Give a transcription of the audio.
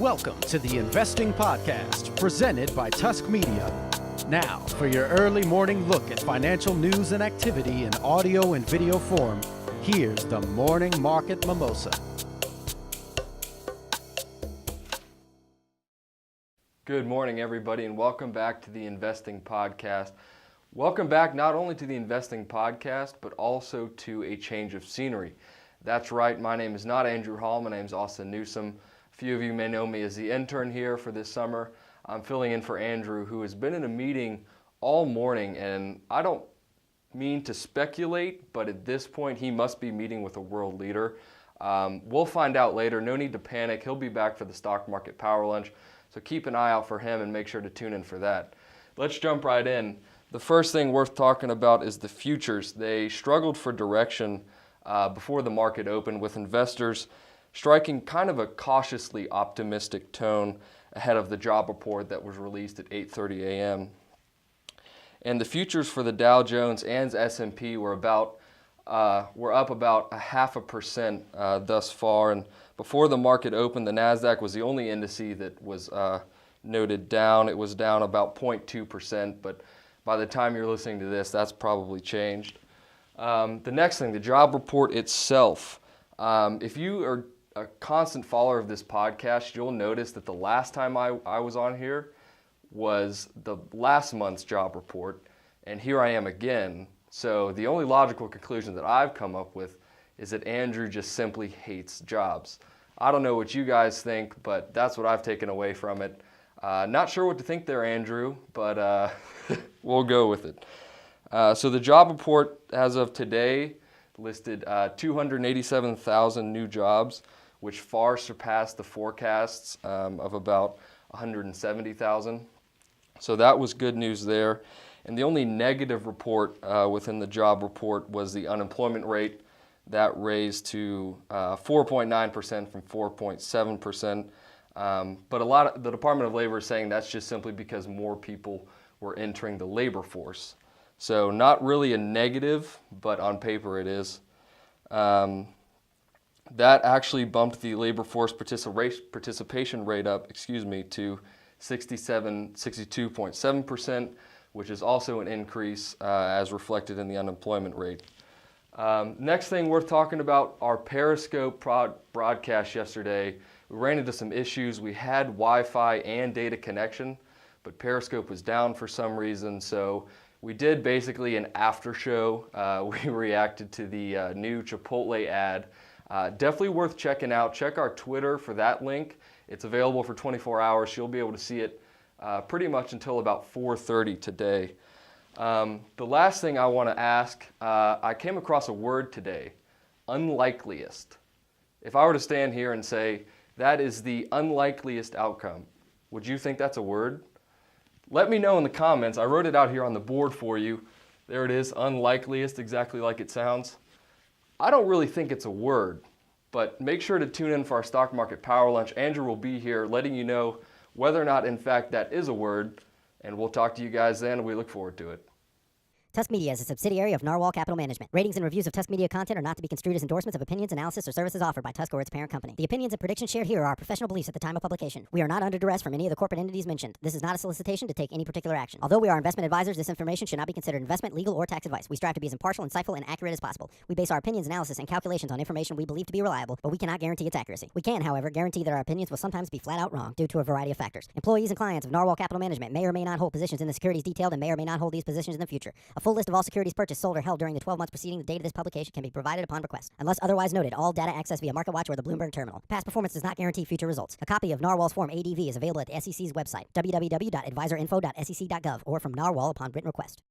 Welcome to the Investing Podcast, presented by Tusk Media. Now, for your early morning look at financial news and activity in audio and video form, here's the Morning Market Mimosa. Good morning, everybody, and welcome back to the Investing Podcast. Welcome back not only to the Investing Podcast, but also to a change of scenery. That's right, my name is not Andrew Hall, my name is Austin Newsom. A few of you may know me as the intern here for this summer. I'm filling in for Andrew, who has been in a meeting all morning, and I don't mean to speculate, but at this point he must be meeting with a world leader. We'll find out later. No need to panic. He'll be back for the Stock Market Power Lunch, so keep an eye out for him and make sure to tune in for that. Let's jump right in. The first thing worth talking about is the futures. They struggled for direction before the market opened, with investors striking kind of a cautiously optimistic tone ahead of the job report that was released at 8:30 a.m. And the futures for the Dow Jones and S&P were up about 0.5% thus far. And before the market opened, the Nasdaq was the only indice that was noted down. It was down about 0.2%, but by the time you're listening to this, that's probably changed. The next thing, the job report itself. If you are a constant follower of this podcast, you'll notice that the last time I was on here was the last month's job report, and here I am again. So the only logical conclusion that I've come up with is that Andrew just simply hates jobs. I don't know what you guys think, but that's what I've taken away from it. Not sure what to think there, Andrew, but we'll go with it. So the job report as of today listed 287,000 new jobs, which far surpassed the forecasts of about 170,000. So that was good news there. And the only negative report within the job report was the unemployment rate. That raised to 4.9% from 4.7%. But the Department of Labor is saying that's just simply because more people were entering the labor force. So not really a negative, but on paper it is. That actually bumped the labor force participation rate up, to 62.7%, which is also an increase as reflected in the unemployment rate. Next thing worth talking about, our Periscope broadcast yesterday. We ran into some issues. We had Wi-Fi and data connection, but Periscope was down for some reason, so we did basically an after show. We reacted to the new Chipotle ad. Definitely worth checking out. Check our Twitter for that link. It's available for 24 hours. You'll be able to see it pretty much until about 4:30 today. The last thing I want to ask, I came across a word today, unlikeliest. If I were to stand here and say, that is the unlikeliest outcome, would you think that's a word? Let me know in the comments. I wrote it out here on the board for you. There it is, unlikeliest, exactly like it sounds. I don't really think it's a word, but make sure to tune in for our Stock Market Power Lunch. Andrew will be here letting you know whether or not, in fact, that is a word, and we'll talk to you guys then, and we look forward to it. Tusk Media is a subsidiary of Narwhal Capital Management. Ratings and reviews of Tusk Media content are not to be construed as endorsements of opinions, analysis, or services offered by Tusk or its parent company. The opinions and predictions shared here are our professional beliefs at the time of publication. We are not under duress from any of the corporate entities mentioned. This is not a solicitation to take any particular action. Although we are investment advisors, this information should not be considered investment, legal, or tax advice. We strive to be as impartial, insightful, and accurate as possible. We base our opinions, analysis, and calculations on information we believe to be reliable, but we cannot guarantee its accuracy. We can, however, guarantee that our opinions will sometimes be flat out wrong due to a variety of factors. Employees and clients of Narwhal Capital Management may or may not hold positions in the securities detailed and may or may not hold these positions in the future. A full list of all securities purchased, sold, or held during the 12 months preceding the date of this publication can be provided upon request. Unless otherwise noted, all data accessed via MarketWatch or the Bloomberg terminal. Past performance does not guarantee future results. A copy of Narwhal's Form ADV is available at the SEC's website, www.advisorinfo.sec.gov, or from Narwhal upon written request.